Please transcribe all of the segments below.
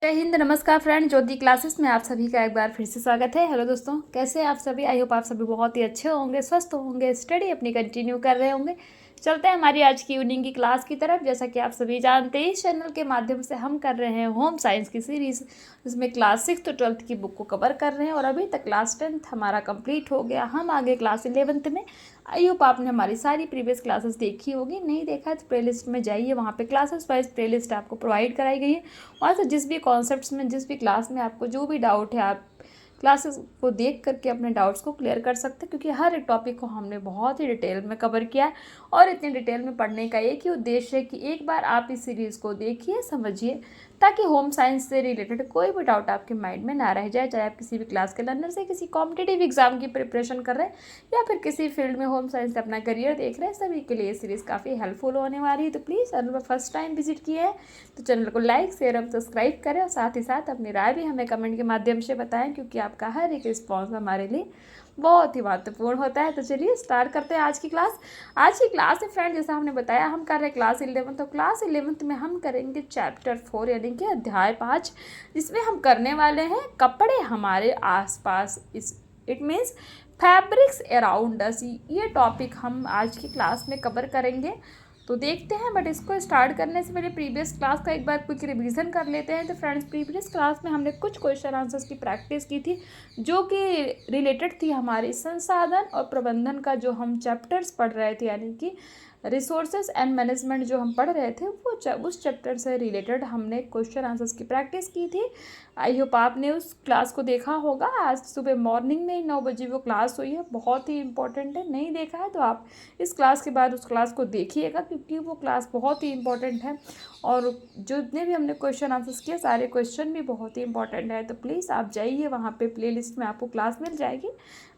जय हिंद, नमस्कार फ्रेंड। ज्योति क्लासेस में आप सभी का एक बार फिर से स्वागत है। हेलो दोस्तों, कैसे हैं आप सभी? आई होप आप सभी बहुत ही अच्छे होंगे, स्वस्थ होंगे, स्टडी अपनी कंटिन्यू कर रहे होंगे। चलते हैं हमारी आज की इवनिंग की क्लास की तरफ। जैसा कि आप सभी जानते हैं, इस चैनल के माध्यम से हम कर रहे हैं होम साइंस की सीरीज़, जिसमें क्लास 6 तो 12th की बुक को कवर कर रहे हैं और अभी तक क्लास 10th हमारा कंप्लीट हो गया। हम आगे क्लास 11th में। आई होप आपने हमारी सारी प्रीवियस क्लासेस देखी होगी। नहीं देखा है तो प्लेलिस्ट में जाइए, वहाँ पे क्लासेस वाइज प्लेलिस्ट आपको प्रोवाइड कराई गई है। वहाँ से जिस भी कॉन्सेप्ट्स में, जिस भी क्लास में आपको जो भी डाउट है, आप क्लासेस को देख करके अपने डाउट्स को क्लियर कर सकते हैं, क्योंकि हर एक टॉपिक को हमने बहुत ही डिटेल में कवर किया है। और इतनी डिटेल में पढ़ने का एक ही उद्देश्य है कि एक बार आप इस सीरीज़ को देखिए, समझिए, ताकि होम साइंस से रिलेटेड कोई भी डाउट आपके माइंड में ना रह जाए। चाहे आप किसी भी क्लास के लर्नर से, किसी कॉम्पिटिटिव एग्जाम की प्रिपरेशन कर रहे हैं, या फिर किसी फील्ड में होम साइंस से अपना करियर देख रहे हैं, सभी के लिए ये सीरीज़ काफ़ी हेल्पफुल होने वाली है। तो प्लीज़, चैनल पर फर्स्ट टाइम विजिट किए हैं तो चैनल को लाइक, शेयर और सब्सक्राइब करें, और साथ ही साथ अपनी राय भी हमें कमेंट के माध्यम से बताएं, क्योंकि आपका हर एक रिस्पॉन्स हमारे लिए बहुत ही महत्वपूर्ण होता है। तो चलिए स्टार्ट करते हैं आज की क्लास। आज की क्लास में फ्रेंड, जैसा हमने बताया, हम कर रहे हैं क्लास 11। तो क्लास 11 में हम करेंगे चैप्टर 4 यानी कि अध्याय 5, जिसमें हम करने वाले हैं कपड़े हमारे आसपास। It means fabrics around us. ये टॉपिक हम आज की क्लास में कवर करेंगे। तो देखते हैं, बट इसको स्टार्ट करने से पहले प्रीवियस क्लास का एक बार क्विक रिवीजन कर लेते हैं। तो फ्रेंड्स, प्रीवियस क्लास में हमने कुछ क्वेश्चन आंसर्स की प्रैक्टिस की थी, जो कि रिलेटेड थी हमारे संसाधन और प्रबंधन का, जो हम चैप्टर्स पढ़ रहे थे, यानी कि रिसोर्सेज एंड मैनेजमेंट जो हम पढ़ रहे थे, वो उस चैप्टर से रिलेटेड हमने क्वेश्चन आंसर्स की प्रैक्टिस की थी। आई होप आपने उस क्लास को देखा होगा। आज सुबह मॉर्निंग में 9 बजे वो क्लास हुई है, बहुत ही इंपॉर्टेंट है। नहीं देखा है तो आप इस क्लास के बाद उस क्लास को देखिएगा, क्योंकि वो क्लास बहुत ही इंपॉर्टेंट है। और जितने भी हमने क्वेश्चन आंसर्स किए, सारे क्वेश्चन भी बहुत ही इंपॉर्टेंट है। तो प्लीज़ आप जाइए, वहाँ पे प्लेलिस्ट में आपको क्लास मिल जाएगी,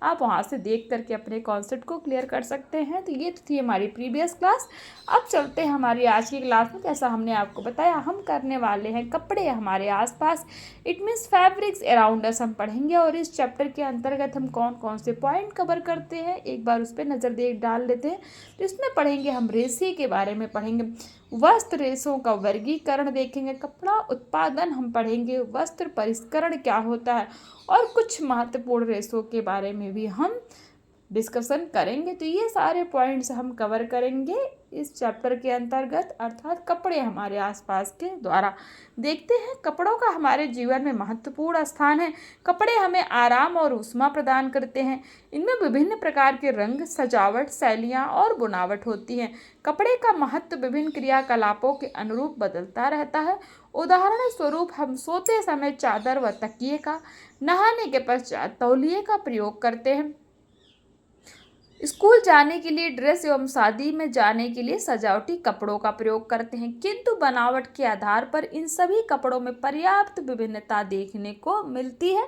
आप वहाँ से देख करके अपने कॉन्सेप्ट को क्लियर कर सकते हैं। तो ये तो थी हमारी प्रीवियस क्लास। अब चलते हैं हमारी आज की क्लास में। जैसा हमने आपको बताया, हम करने वाले हैं कपड़े हमारे आसपास, it means fabrics around us हम पढ़ेंगे। और इस चैप्टर के अंतर्गत हम कौन कौन से पॉइंट कवर करते हैं, एक बार उस पर नज़र डाल लेते हैं। तो इसमें पढ़ेंगे हम रेशे के बारे में, पढ़ेंगे वस्त्र रेशों का वर्गीकरण देखेंगे, कपड़ा उत्पादन हम पढ़ेंगे, वस्त्र परिष्करण क्या होता है, और कुछ महत्वपूर्ण रेशों के बारे में भी हम डिस्कशन करेंगे। तो ये सारे पॉइंट्स हम कवर करेंगे इस चैप्टर के अंतर्गत, अर्थात कपड़े हमारे आसपास के द्वारा। देखते हैं, कपड़ों का हमारे जीवन में महत्वपूर्ण स्थान है। कपड़े हमें आराम और ऊष्मा प्रदान करते हैं। इनमें विभिन्न प्रकार के रंग, सजावट, शैलियाँ और बुनावट होती हैं। कपड़े का महत्व विभिन्न क्रियाकलापों के अनुरूप बदलता रहता है। उदाहरण स्वरूप, हम सोते समय चादर व तकिए का, नहाने के पश्चात तौलिए का प्रयोग करते हैं। स्कूल जाने के लिए ड्रेस एवं शादी में जाने के लिए सजावटी कपड़ों का प्रयोग करते हैं, किंतु बनावट के आधार पर इन सभी कपड़ों में पर्याप्त विभिन्नता देखने को मिलती है।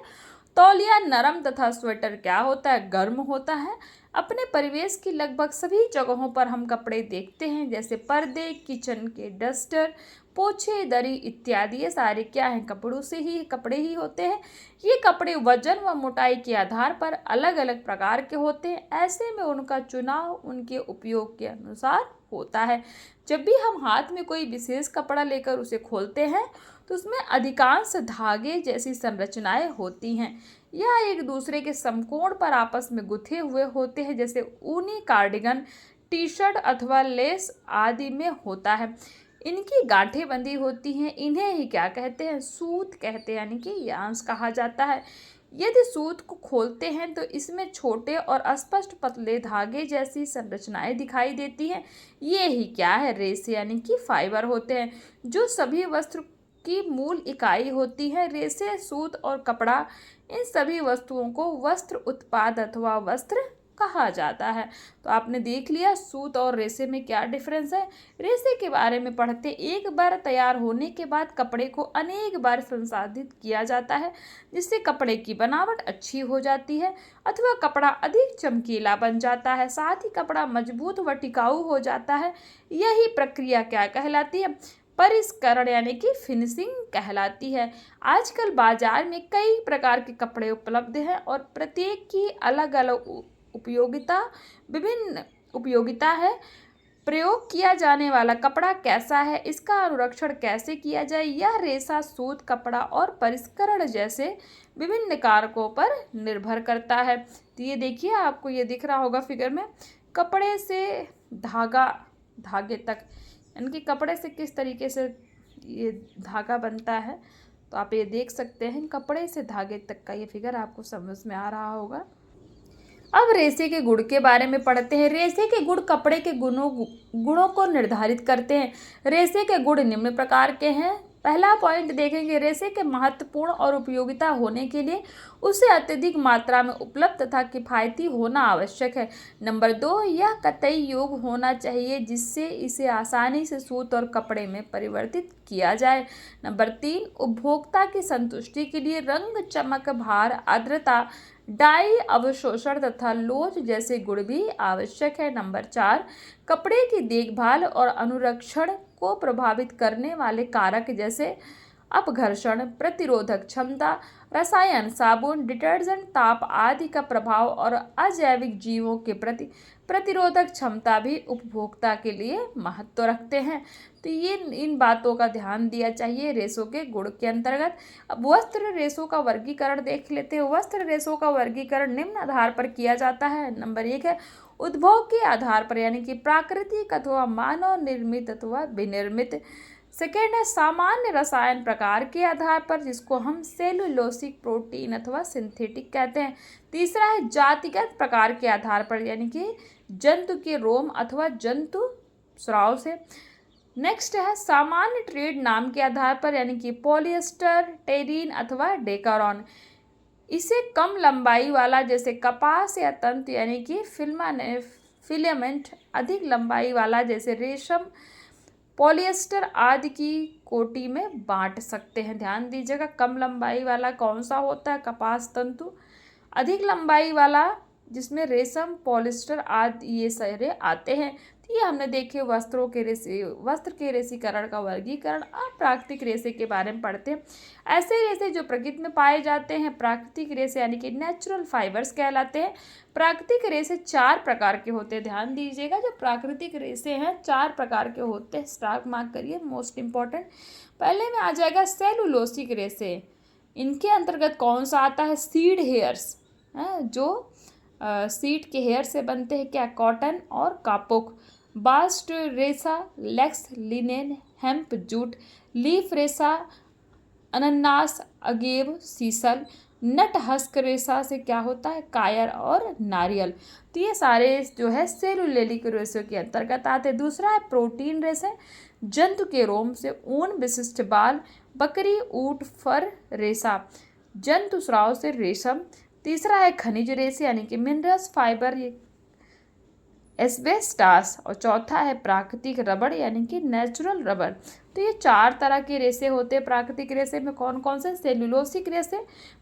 तौलिया नरम तथा स्वेटर क्या होता है, गर्म होता है। अपने परिवेश की लगभग सभी जगहों पर हम कपड़े देखते हैं, जैसे पर्दे, किचन के डस्टर, पोछे, दरी इत्यादि। ये सारे क्या हैं, कपड़े ही होते हैं। ये कपड़े वजन व मोटाई के आधार पर अलग अलग प्रकार के होते हैं। ऐसे में उनका चुनाव उनके उपयोग के अनुसार होता है। जब भी हम हाथ में कोई विशेष कपड़ा लेकर उसे खोलते हैं, तो उसमें अधिकांश धागे जैसी संरचनाएं होती हैं। यह एक दूसरे के समकोण पर आपस में गुथे हुए होते हैं, जैसे ऊनी कार्डिगन, टी शर्ट अथवा लेस आदि में होता है। इनकी गांठें बंधी होती हैं। इन्हें ही क्या कहते हैं, सूत कहते हैं, यानी कि यांस कहा जाता है। यदि सूत को खोलते हैं तो इसमें छोटे और अस्पष्ट पतले धागे जैसी संरचनाएं दिखाई देती हैं। ये ही क्या है, रेशे यानी कि फाइबर होते हैं, जो सभी वस्त्र की मूल इकाई होती है। रेशे, सूत और कपड़ा, इन सभी वस्तुओं को वस्त्र उत्पाद अथवा वस्त्र कहा जाता है। तो आपने देख लिया सूत और रेशे में क्या डिफरेंस है। रेशे के बारे में पढ़ते, एक बार तैयार होने के बाद कपड़े को अनेक बार संसाधित किया जाता है, जिससे कपड़े की बनावट अच्छी हो जाती है, अथवा कपड़ा अधिक चमकीला बन जाता है। साथ ही कपड़ा मजबूत व टिकाऊ हो जाता है। यही प्रक्रिया क्या कहलाती है, परिष्करण यानी कि फिनिशिंग कहलाती है। आजकल बाजार में कई प्रकार के कपड़े उपलब्ध हैं, और प्रत्येक की अलग अलग उपयोगिता विभिन्न उपयोगिता है। प्रयोग किया जाने वाला कपड़ा कैसा है, इसका अनुरक्षण कैसे किया जाए, यह रेशा, सूत, कपड़ा और परिष्करण जैसे विभिन्न कारकों पर निर्भर करता है। तो ये देखिए, आपको ये दिख रहा होगा फिगर में, कपड़े से धागे तक, यानी कि कपड़े से किस तरीके से ये धागा बनता है। तो आप ये देख सकते हैं, कपड़े से धागे तक का ये फिगर आपको समझ में आ रहा होगा। अब रेशे के गुण के बारे में पढ़ते हैं। रेशे के गुण कपड़े के गुणों को निर्धारित करते हैं। रेशे के गुण निम्न प्रकार के हैं। पहला पॉइंट देखेंगे, रेशे के महत्वपूर्ण और उपयोगिता होने के लिए उसे अत्यधिक मात्रा में उपलब्ध तथा किफ़ायती होना आवश्यक है। नंबर 2, यह कतई योग्य होना चाहिए जिससे इसे आसानी से सूत और कपड़े में परिवर्तित किया जाए। नंबर 3, उपभोक्ता की संतुष्टि के लिए रंग, चमक, भार, आर्द्रता, डाई अवशोषण तथा लोच जैसे गुण भी आवश्यक है। नंबर 4, कपड़े की देखभाल और अनुरक्षण को प्रभावित करने वाले कारक जैसे अपघर्षण, प्रतिरोधक क्षमता, रसायन, साबुन, डिटर्जेंट, ताप आदि का प्रभाव और अजैविक जीवों के प्रति प्रतिरोधक क्षमता भी उपभोक्ता के लिए महत्व रखते हैं। तो ये इन बातों का ध्यान दिया चाहिए रेशों के गुण के अंतर्गत। अब वस्त्र रेशों का वर्गीकरण देख लेते हैं। वस्त्र रेशों का वर्गीकरण निम्न आधार पर किया जाता है। नंबर 1 है उद्भव के आधार पर, यानी कि प्राकृतिक अथवा मानव निर्मित अथवा विनिर्मित। सेकेंड है सामान्य रसायन प्रकार के आधार पर, जिसको हम सेलुलोसिक, प्रोटीन अथवा सिंथेटिक कहते हैं। तीसरा है जातिगत प्रकार के आधार पर, यानी कि जंतु के रोम अथवा जंतु स्राव से। नेक्स्ट है सामान्य ट्रेड नाम के आधार पर, यानी कि पॉलिएस्टर, टेरिन अथवा डेकारॉन। इसे कम लंबाई वाला जैसे कपास या तंतु, यानी कि फिलामेंट, अधिक लंबाई वाला जैसे रेशम, पॉलिएस्टर आदि की कोटि में बांट सकते हैं। ध्यान दीजिएगा, कम लंबाई वाला कौन सा होता है, कपास तंतु। अधिक लंबाई वाला जिसमें रेशम, पॉलिएस्टर आदि ये सारे आते हैं। तो ये हमने देखे वस्त्र के रेशीकरण का वर्गीकरण। और प्राकृतिक रेशे के बारे में पढ़ते हैं। ऐसे रेशे जो प्रकृति में पाए जाते हैं प्राकृतिक रेशे, यानी कि नेचुरल फाइबर्स कहलाते हैं। प्राकृतिक रेशे 4 प्रकार के होते हैं। ध्यान दीजिएगा, जो प्राकृतिक रेशे हैं 4 प्रकार के होते हैं। स्टार मार्क करिए, मोस्ट इंपॉर्टेंट। पहले में आ जाएगा सेलुलोसिक रेशे। इनके अंतर्गत कौन सा आता है, सीड हेयर्स, जो सीड के हेयर से बनते हैं, क्या, कॉटन और कापुक। बास्ट रेशा, flax, linen, hemp, jute. Leaf रेशा, अनन्नास, अगेव, सीसल। नट हस्क रेशा से क्या होता है, कायर और नारियल। तो ये सारे जो है सेलुलोसिक रेशे के अंतर्गत आते हैं। दूसरा है प्रोटीन रेशे, जंतु के रोम से ऊन विशिष्ट बाल, बकरी, ऊंट, फर रेशा, जंतु स्राव से रेशम। तीसरा है खनिज रेशे, यानी कि मिनरल्स, फाइबर, एस्बेस्टास। और चौथा है प्राकृतिक रबड़, यानी कि नेचुरल रबड़। तो ये 4 तरह के रेशे होते हैं प्राकृतिक रेशे में। कौन कौन से, सेलुलोसिक रेशे,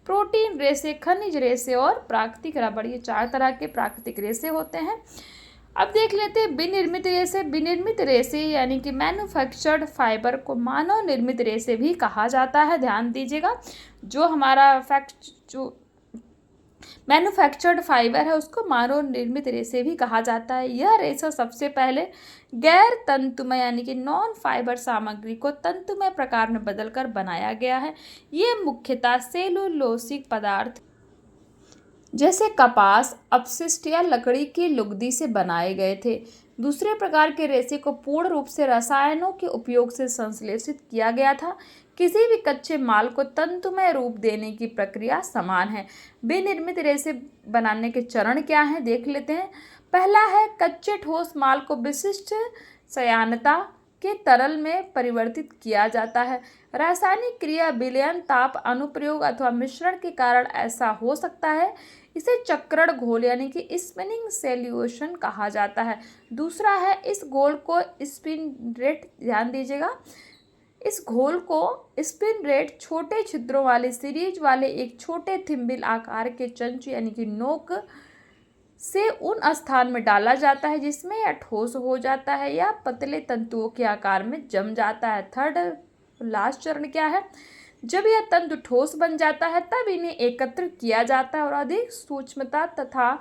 प्रोटीन रेशे, खनिज रेशे और प्राकृतिक रबड़। ये 4 तरह के प्राकृतिक रेशे होते हैं। अब देख लेते हैं विनिर्मित रेशे। विनिर्मित रेशे यानी कि मैन्युफैक्चर्ड फाइबर को मानव निर्मित रेशे भी कहा जाता है। ध्यान दीजिएगा, जो हमारा जो मैन्युफैक्चर्ड फाइबर है उसको मानव निर्मित रेशे भी कहा जाता है। यह रेशा सबसे पहले गैर तंतुमय यानी कि नॉन फाइबर सामग्री को तंतुमय प्रकार में बदलकर बनाया गया है। ये मुख्यतः सेलुलोसिक पदार्थ जैसे कपास, अपशिष्ट या लकड़ी की लुगदी से बनाए गए थे। दूसरे प्रकार के रेशे को पूर्ण रूप से रसायनों के उपयोग से संश्लेषित किया गया था। किसी भी कच्चे माल को तंतुमय रूप देने की प्रक्रिया समान है। विनिर्मित रेशे बनाने के चरण क्या हैं, देख लेते हैं। पहला है कच्चे ठोस माल को विशिष्ट सयानता के तरल में परिवर्तित किया जाता है। रासायनिक क्रिया, विलयन, ताप, अनुप्रयोग अथवा मिश्रण के कारण ऐसा हो सकता है। इसे चक्रण घोल यानी कि स्पिनिंग सॉल्यूशन कहा जाता है। दूसरा है इस घोल को स्पिन रेट, ध्यान दीजिएगा, इस घोल को स्पिन रेट छोटे छिद्रों वाले सीरीज वाले एक छोटे थिम्बिल आकार के चंच यानी कि नोक से उन स्थान में डाला जाता है जिसमें यह ठोस हो जाता है या पतले तंतुओं के आकार में जम जाता है। थर्ड लास्ट चरण क्या है, जब यह तंतु ठोस बन जाता है तब इन्हें एकत्र किया जाता है और अधिक सूक्ष्मता तथा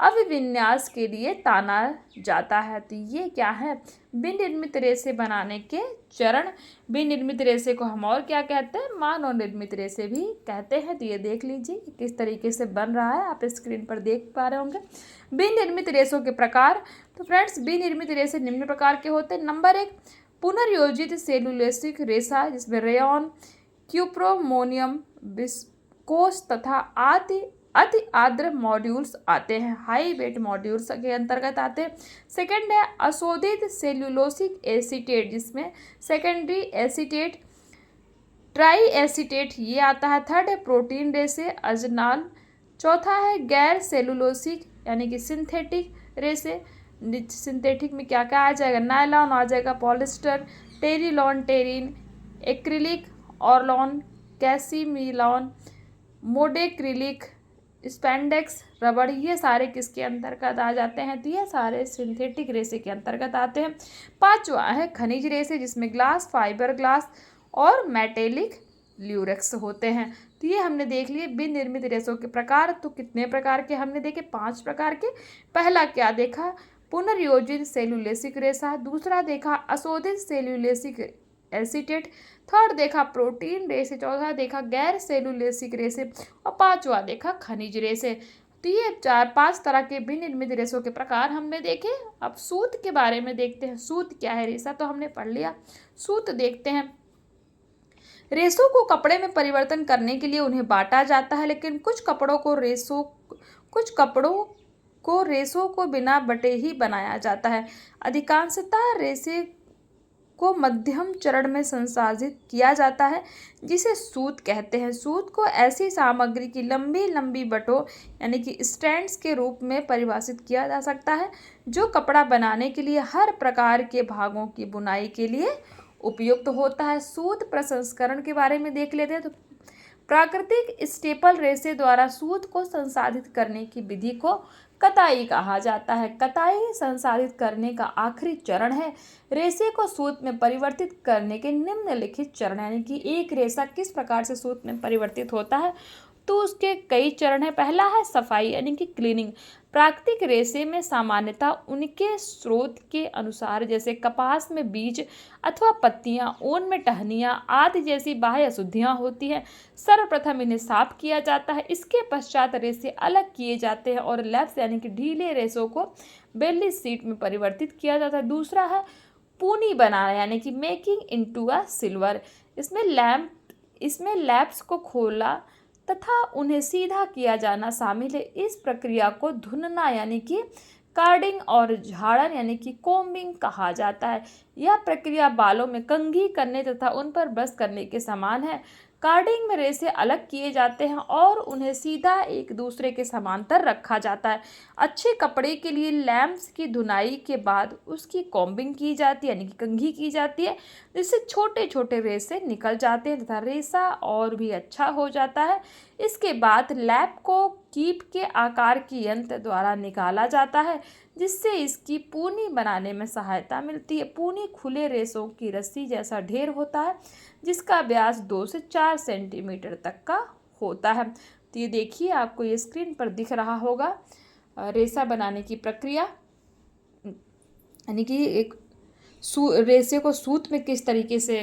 अभिविन्यास के लिए ताना जाता है। तो ये क्या है, विनिर्मित रेशे बनाने के चरण। विनिर्मित रेशे को हम और क्या कहते हैं, मानव निर्मित रेशे भी कहते हैं। तो ये देख लीजिए किस तरीके से बन रहा है, आप स्क्रीन पर देख पा रहे होंगे। विनिर्मित रेशों के प्रकार। तो फ्रेंड्स, विनिर्मित रेशे निम्न प्रकार के होते हैं। नंबर 1, पुनर्योजित सेलुलोसिक रेशा, जिसमें रेयॉन, क्यूप्रोमोनियम, विस्कोस तथा अति आर्द्र मॉड्यूल्स आते हैं, हाई वेट मॉड्यूल्स के अंतर्गत आते हैं। सेकंड है अशोधित सेल्यूलोसिक एसीटेट, जिसमें सेकेंडरी एसीटेट, ट्राई एसीटेट ये आता है। थर्ड है प्रोटीन रेशे, अजनाल। चौथा है गैर सेलुलोसिक यानी कि सिंथेटिक रेशे। सिंथेटिक में क्या क्या आ जाएगा, नायलॉन आ जाएगा, polyester, terylene, टेरिन, acrylic, Orlon, कैसीमिलॉन, मोडेक्रिलिक, spandex, रबड़, ये सारे किसके अंतर्गत आ जाते हैं, तो ये सारे सिंथेटिक रेशे के अंतर्गत आते हैं। पांचवा है खनिज रेशे, जिसमें ग्लास, फाइबर ग्लास और मेटेलिक ल्यूरेक्स होते हैं। तो ये हमने देख लिए विनिर्मित रेशों के प्रकार। तो कितने प्रकार के हमने देखे, 5 प्रकार के। पहला क्या देखा, पुनर्योजित सेलुलोसिक रेशा। दूसरा देखा अशोधित सेलुलोसिक एसीटेट। थर्ड देखा प्रोटीन रेशे। चौथा देखा गैर सेलुलोसिक रेशे और पांचवा देखा खनिज रेशे। तो ये 4-5 तरह के विनिर्मित रेशों के प्रकार हमने देखे। अब सूत के बारे में देखते हैं। सूत क्या है, रेशा तो हमने पढ़ लिया, सूत देखते हैं। रेशों को कपड़े में परिवर्तन करने के लिए उन्हें बांटा जाता है, लेकिन कुछ कपड़ों को रेशों को बिना बटे ही बनाया जाता है। अधिकांशतः रेशे को मध्यम चरण में संसाधित किया जाता है, जिसे सूत कहते हैं। सूत को ऐसी सामग्री की लंबी लंबी बटों यानी कि स्ट्रैंड्स के रूप में परिभाषित किया जा सकता है, जो कपड़ा बनाने के लिए हर प्रकार के भागों की बुनाई के लिए उपयुक्त होता है। सूत प्रसंस्करण के बारे में देख लेते हैं। तो प्राकृतिक स्टेपल रेशे द्वारा सूत को संसाधित करने की विधि को कताई कहा जाता है। कताई संसाधित करने का आखिरी चरण है। रेशे को सूत में परिवर्तित करने के निम्नलिखित चरण, यानी कि एक रेशा किस प्रकार से सूत में परिवर्तित होता है, तो उसके कई चरण है। पहला है सफाई यानी कि क्लीनिंग। प्राकृतिक रेशे में सामान्यतः उनके स्रोत के अनुसार, जैसे कपास में बीज अथवा पत्तियां, ऊन में टहनियां आदि जैसी बाह्य अशुद्धियां होती हैं। सर्वप्रथम इन्हें साफ किया जाता है। इसके पश्चात रेशे अलग किए जाते हैं और लैप्स यानी कि ढीले रेशों को बेली शीट में परिवर्तित किया जाता है। दूसरा है पूनी बनाना यानी कि मेकिंग इनटू अ सिल्वर। इसमें लैप्स को खोला तथा उन्हें सीधा किया जाना शामिल है। इस प्रक्रिया को धुनना यानी कि कार्डिंग और झाड़न यानी कि कोम्बिंग कहा जाता है। यह प्रक्रिया बालों में कंघी करने तथा उन पर ब्रश करने के समान है। कार्डिंग में रेशे अलग किए जाते हैं और उन्हें सीधा एक दूसरे के समांतर रखा जाता है। अच्छे कपड़े के लिए लैम्प्स की धुनाई के बाद उसकी कॉम्बिंग की जाती है यानी कि कंघी की जाती है, जिससे छोटे छोटे रेशे निकल जाते हैं तथा रेशा और भी अच्छा हो जाता है। इसके बाद लैप को कीप के आकार की यंत्र द्वारा निकाला जाता है, जिससे इसकी पूनी बनाने में सहायता मिलती है। पूनी खुले रेशों की रस्सी जैसा ढेर होता है, जिसका व्यास 2 से 4 सेंटीमीटर तक का होता है। तो ये देखिए आपको ये स्क्रीन पर दिख रहा होगा रेशा बनाने की प्रक्रिया, यानी कि एक रेशे को सूत में किस तरीके से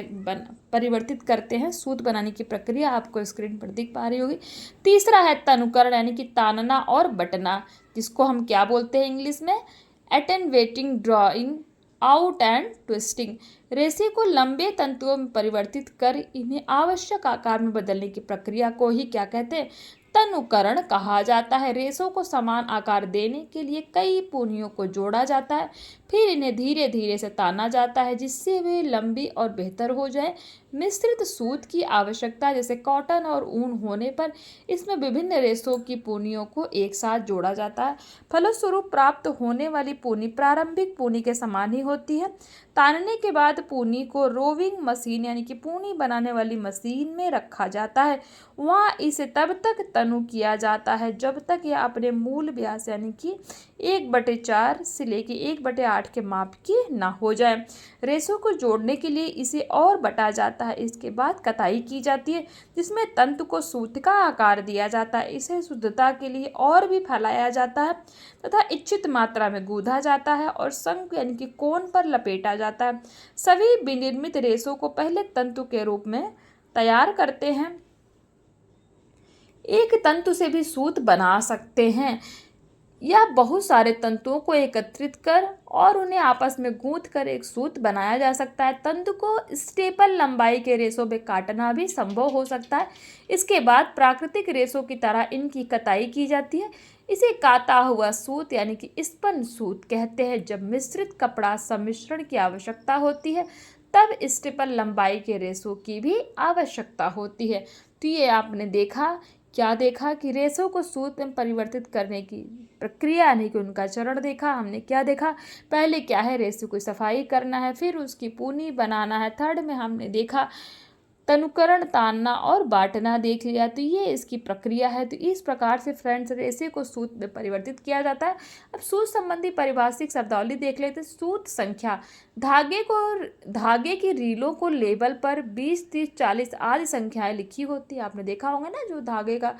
परिवर्तित करते हैं। सूत बनाने की प्रक्रिया आपको स्क्रीन पर दिख पा रही होगी। तीसरा है तनुकरण यानी कि तानना और बटना, जिसको हम क्या बोलते हैं इंग्लिश में, एटेनवेटिंग, ड्रॉइंग आउट एंड ट्विस्टिंग। रेशे को लंबे तंतुओं में परिवर्तित कर इन्हें आवश्यक आकार में बदलने की प्रक्रिया को ही क्या कहते हैं, तनुकरण कहा जाता है। रेशों को समान आकार देने के लिए कई पूनियों को जोड़ा जाता है, फिर इन्हें धीरे धीरे से ताना जाता है, जिससे वे लंबी और बेहतर हो जाए। मिश्रित सूत की आवश्यकता जैसे कॉटन और ऊन होने पर इसमें विभिन्न रेशों की पूनियों को एक साथ जोड़ा जाता है। फलस्वरूप प्राप्त होने वाली पूनी प्रारंभिक पूनी के समान ही होती है। तानने के बाद पूनी को रोविंग मशीन यानी कि पूनी बनाने वाली मशीन में रखा जाता है। वहाँ इसे तब तक तनु किया जाता है जब तक यह अपने मूल व्यास यानी कि 1/4 से लेके 1/8 के माप की ना हो जाए। रेशों को जोड़ने के लिए इसे और बटा जाता है। इसके बाद कताई की जाती है जिसमें तंतु को सूत का आकार दिया जाता है। इसे शुद्धता के लिए और भी फैलाया जाता है तथा इच्छित मात्रा में गूंथा जाता है और शंख यानी कि कोण पर लपेटा जाता है। सभी विनिर्मित रेशों को पहले तंतु के रूप में तैयार करते हैं। एक तंतु से भी सूत बना सकते हैं या बहुत सारे तंतुओं को एकत्रित कर और उन्हें आपस में गूंथ कर एक सूत बनाया जा सकता है। तंतु को स्टेपल लंबाई के रेशों में काटना भी संभव हो सकता है। इसके बाद प्राकृतिक रेशों की तरह इनकी कताई की जाती है। इसे काता हुआ सूत यानी कि स्पन सूत कहते हैं। जब मिश्रित कपड़ा सम्मिश्रण की आवश्यकता होती है तब स्टेपल लंबाई के रेशों की भी आवश्यकता होती है। तो ये आपने देखा, क्या देखा कि रेशों को सूत में परिवर्तित करने की प्रक्रिया यानी कि उनका चरण देखा। हमने क्या देखा, पहले क्या है, रेशों की सफाई करना है, फिर उसकी पूनी बनाना है। थर्ड में हमने देखा तनुकरण, तानना और बांटना देख लिया। तो ये इसकी प्रक्रिया है। तो इस प्रकार से फ्रेंड्स रेशे को सूत में परिवर्तित किया जाता है। अब सूत संबंधी पारिभाषिक शब्दावली देख लेते हैं। सूत संख्या, धागे की रीलों को लेबल पर 20, 30, 40 आदि संख्याएं लिखी होती है। आपने देखा होगा ना, जो धागे का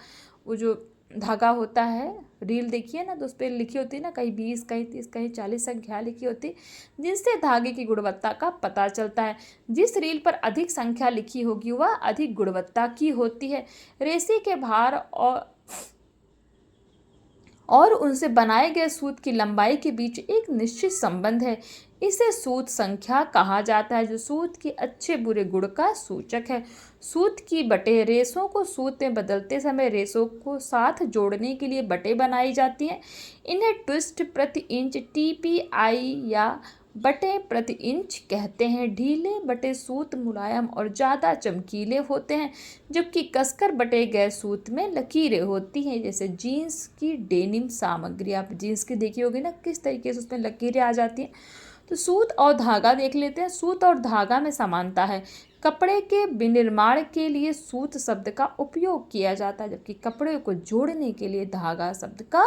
वो जो धागा होता है, रील देखिए ना, तो उस पर लिखी होती है ना, कहीं 20, कहीं 30, कहीं 40 संख्या लिखी होती है, जिनसे धागे की गुणवत्ता का पता चलता है। जिस रील पर अधिक संख्या लिखी होगी वह अधिक गुणवत्ता की होती है। रेशे के भार और उनसे बनाए गए सूत की लंबाई के बीच एक निश्चित संबंध है। इसे सूत संख्या कहा जाता है, जो सूत के अच्छे बुरे गुण का सूचक है। सूत की बटें, रेशों को सूत में बदलते समय रेशों को साथ जोड़ने के लिए बटें बनाई जाती हैं। इन्हें ट्विस्ट प्रति इंच, TPI या बटें प्रति इंच कहते हैं। ढीले बटे सूत मुलायम और ज़्यादा चमकीले होते हैं, जबकि कसकर बटे गए सूत में लकीरें होती हैं। जैसे जीन्स की डेनिम सामग्री, आप जीन्स की देखी होगी ना, किस तरीके से उसमें लकीरें आ जाती हैं। तो सूत और धागा देख लेते हैं। सूत और धागा में समानता है। कपड़े के विनिर्माण के लिए सूत शब्द का उपयोग किया जाता है, जबकि कपड़े को जोड़ने के लिए धागा शब्द का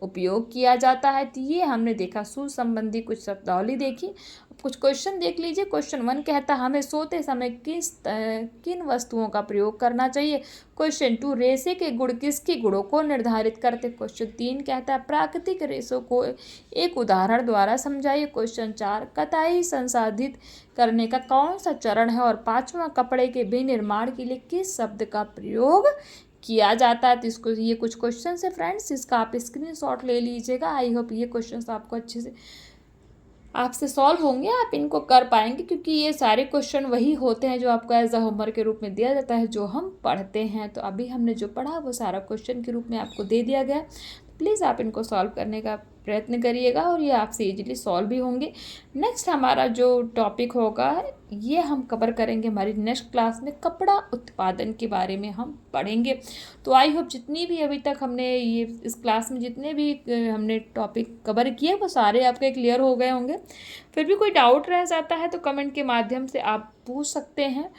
उपयोग किया जाता है। तो ये हमने देखा सूत संबंधी कुछ शब्दावली देखी। कुछ क्वेश्चन देख लीजिए। क्वेश्चन 1 कहता है हमें सोते समय किन वस्तुओं का प्रयोग करना चाहिए। क्वेश्चन 2 रेशे के गुण किसके गुणों को निर्धारित करते। क्वेश्चन 3 कहता है प्राकृतिक रेशों को एक उदाहरण द्वारा समझाइए। क्वेश्चन 4 कताई संसाधित करने का कौन सा चरण है। और 5वां कपड़े के विनिर्माण के लिए किस शब्द का प्रयोग किया जाता है। तो इसको ये कुछ क्वेश्चन है फ्रेंड्स, इसका आप स्क्रीनशॉट ले लीजिएगा। आई होप ये क्वेश्चंस आपको अच्छे से आपसे सॉल्व होंगे, आप इनको कर पाएंगे, क्योंकि ये सारे क्वेश्चन वही होते हैं जो आपको एज अ होमवर्क के रूप में दिया जाता है, जो हम पढ़ते हैं। तो अभी हमने जो पढ़ा वो सारा क्वेश्चन के रूप में आपको दे दिया गया। प्लीज़ आप इनको सॉल्व करने का प्रयत्न करिएगा और ये आपसे इजीली सॉल्व भी होंगे। नेक्स्ट हमारा जो टॉपिक होगा ये हम कवर करेंगे हमारी नेक्स्ट क्लास में, कपड़ा उत्पादन के बारे में हम पढ़ेंगे। तो आई होप जितनी भी अभी तक हमने ये इस क्लास में जितने भी हमने टॉपिक कवर किए वो सारे आपके क्लियर हो गए होंगे। फिर भी कोई डाउट रह जाता है तो कमेंट के माध्यम से आप पूछ सकते हैं।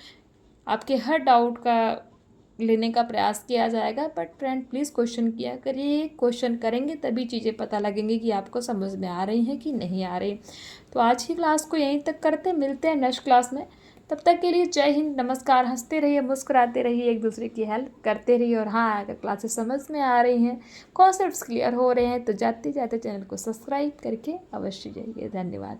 आपके हर डाउट का लेने का प्रयास किया जाएगा। बट फ्रेंड प्लीज़ क्वेश्चन किया करिए, क्वेश्चन करेंगे तभी चीज़ें पता लगेंगी कि आपको समझ में आ रही हैं कि नहीं आ रही। तो आज की क्लास को यहीं तक करते, मिलते हैं नेक्स्ट क्लास में। तब तक के लिए जय हिंद, नमस्कार। हंसते रहिए, मुस्कुराते रहिए, एक दूसरे की हेल्प करते रहिए। और हाँ, अगर क्लासेस समझ में आ रही हैं, कॉन्सेप्ट्स क्लियर हो रहे हैं तो जाते जाते चैनल को सब्सक्राइब करके अवश्य जाइए। धन्यवाद।